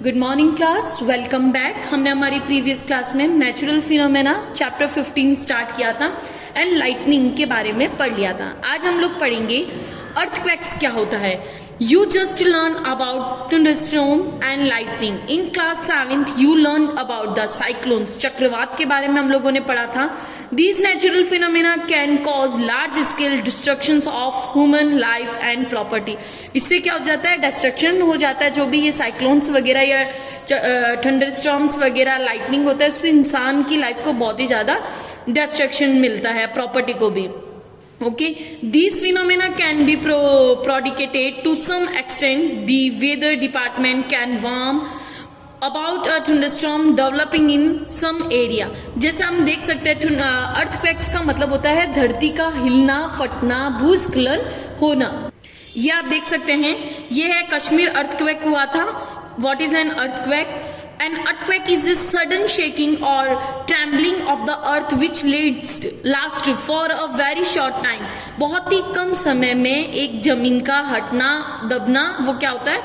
Good morning class, welcome back. हमने हमारी previous class में नेचुरल फिनोमेना चैप्टर 15 स्टार्ट किया था एंड लाइटनिंग के बारे में पढ़ लिया था। आज हम लोग पढ़ेंगे अर्थक्वेक्स क्या होता है। You just learn about thunderstorm and lightning. In class 7th, you learned about the cyclones. चक्रवात के बारे में हम लोगों ने पढ़ा था। These natural phenomena can cause large scale destructions of human life and property. इससे क्या हो जाता है? डिस्ट्रक्शन हो जाता है। जो भी ये साइक्लोन्स वगैरह या थंडरस्टॉर्म्स वगैरह लाइटनिंग होता है, उससे इंसान की लाइफ को बहुत ही ज्यादा डिस्ट्रक्शन मिलता है, प्रॉपर्टी को भी। Okay, these phenomena can be propagated to some extent. The weather department can warn about a thunderstorm developing in some area. जैसे हम देख सकते हैं, अर्थक्वेक्स का मतलब होता है धरती का हिलना, फटना, भूस्खलन होना। ये आप देख सकते हैं, ये है कश्मीर अर्थक्वेक हुआ था। What is an earthquake? An earthquake is a sudden shaking or trembling of the earth which lasts for a very short time. बहुत ही कम समय में एक जमीन का हटना, दबना, वो क्या होता है?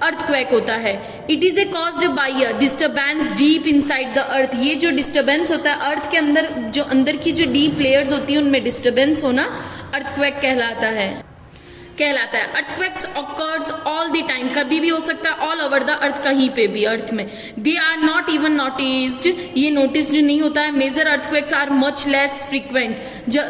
अर्थक्वेक होता है। It is a caused by a disturbance deep inside the earth. ये जो डिस्टर्बेंस होता है अर्थ के अंदर, जो अंदर की जो डीप लेयर्स होती है उनमें डिस्टर्बेंस होना अर्थक्वेक कहलाता है। Earthquakes occurs all the time, कभी भी हो सकता है, ऑल ओवर द अर्थ, कहीं पे भी अर्थ में। They are not even noticed, ये नोटिस्ड नहीं होता है। Major earthquakes are much less frequent,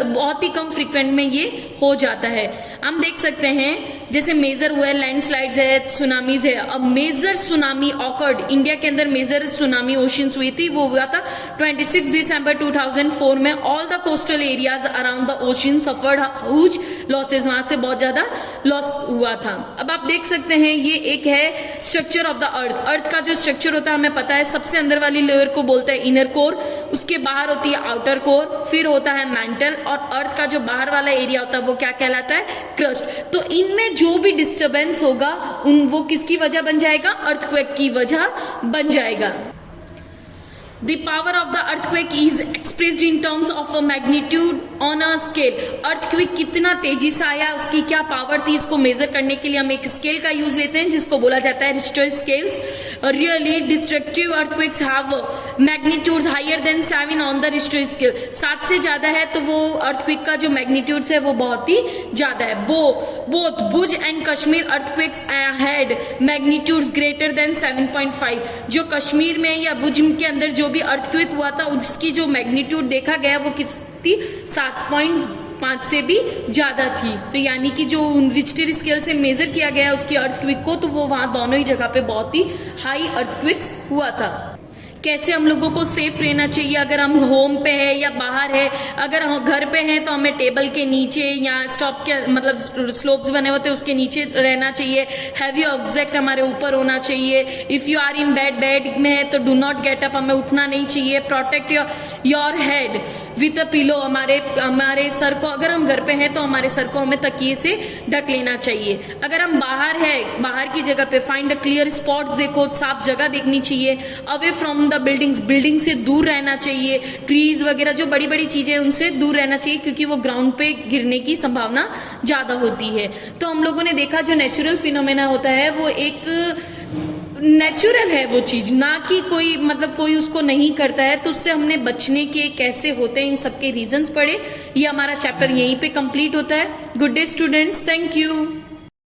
बहुत ही कम फ्रीक्वेंट में ये हो जाता है। हम देख सकते हैं जैसे मेजर हुआ है, लैंडस्लाइड्स है, सुनामीज है। अब मेजर सुनामी ऑकर्ड इंडिया के अंदर, मेजर सुनामी ओशंस हुई थी, वो हुआ था 26 दिसंबर 2004 में। All the coastal areas around the ocean suffered huge losses, वहां से बहुत ज्यादा लॉस हुआ था। अब आप देख सकते हैं, ये एक है स्ट्रक्चर ऑफ द अर्थ। अर्थ का जो स्ट्रक्चर होता है हमें पता है, सबसे अंदर वाली लेयर को बोलते हैं इनर कोर, उसके बाहर होती है आउटर कोर, फिर होता है मैंटल, और अर्थ का जो बाहर वाला एरिया होता है वो क्या कहलाता है? क्रस्ट। तो इनमें जो भी डिस्टर्बेंस होगा वो किसकी वजह बन जाएगा? अर्थक्वेक की वजह बन जाएगा। The power of the earthquake is expressed in terms of a magnitude on a scale. Earthquake कितना तेजी से आया, उसकी क्या पावर थी, इसको मेजर करने के लिए हम एक स्केल का यूज लेते हैं जिसको बोला जाता है Richter scales. Really destructive earthquakes have magnitudes higher than 7 on the Richter scale. 7 से ज्यादा है तो वो अर्थक्वेक का जो मैग्नीट्यूड्स है वो बहुत ही ज्यादा है। Both Bhuj and Kashmir earthquakes had magnitudes greater than 7.5। जो कश्मीर में या भुज के अंदर जो भी अर्थक्वेक हुआ था उसकी जो मैग्नीट्यूड देखा गया वो कितनी 7.5 से भी ज्यादा थी। तो यानी कि जो रिश्टर स्केल से मेजर किया गया उसकी अर्थक्वेक को, तो वो वहां दोनों ही जगह पे बहुत ही हाई अर्थक्वेक्स हुआ था। कैसे हम लोगों को सेफ रहना चाहिए, अगर हम होम पे है या बाहर है, अगर हम घर पे हैं तो हमें टेबल के नीचे या स्टॉप्स के मतलब स्लोप्स बने होते हैं उसके नीचे रहना चाहिए। हैवी ऑब्जेक्ट हमारे ऊपर होना चाहिए। If you are in bed में है तो डू नॉट गेट अप, हमें उठना नहीं चाहिए। Protect your head with a pillow, हमारे सर को, अगर हम घर पे हैं तो हमारे सर को हमें तकिए से ढक लेना चाहिए। अगर हम बाहर है, बाहर की जगह पे फाइंड अ क्लियर स्पॉट, देखो साफ जगह देखनी चाहिए। अवे फ्रॉम द बिल्डिंग से दूर रहना चाहिए। ट्रीज वगैरह जो बड़ी बड़ी चीजें उनसे दूर रहना चाहिए क्योंकि वो ग्राउंड पे गिरने की संभावना ज्यादा होती है। तो हम लोगों ने देखा जो नेचुरल फिनोमेना होता है वो एक नेचुरल है वो चीज, ना कि कोई मतलब कोई उसको नहीं करता है। तो उससे हमने बचने के कैसे होते हैं इन सबके रीजंस पढ़े। ये हमारा चैप्टर यहीं पे कंप्लीट होता है। Good day students, thank you.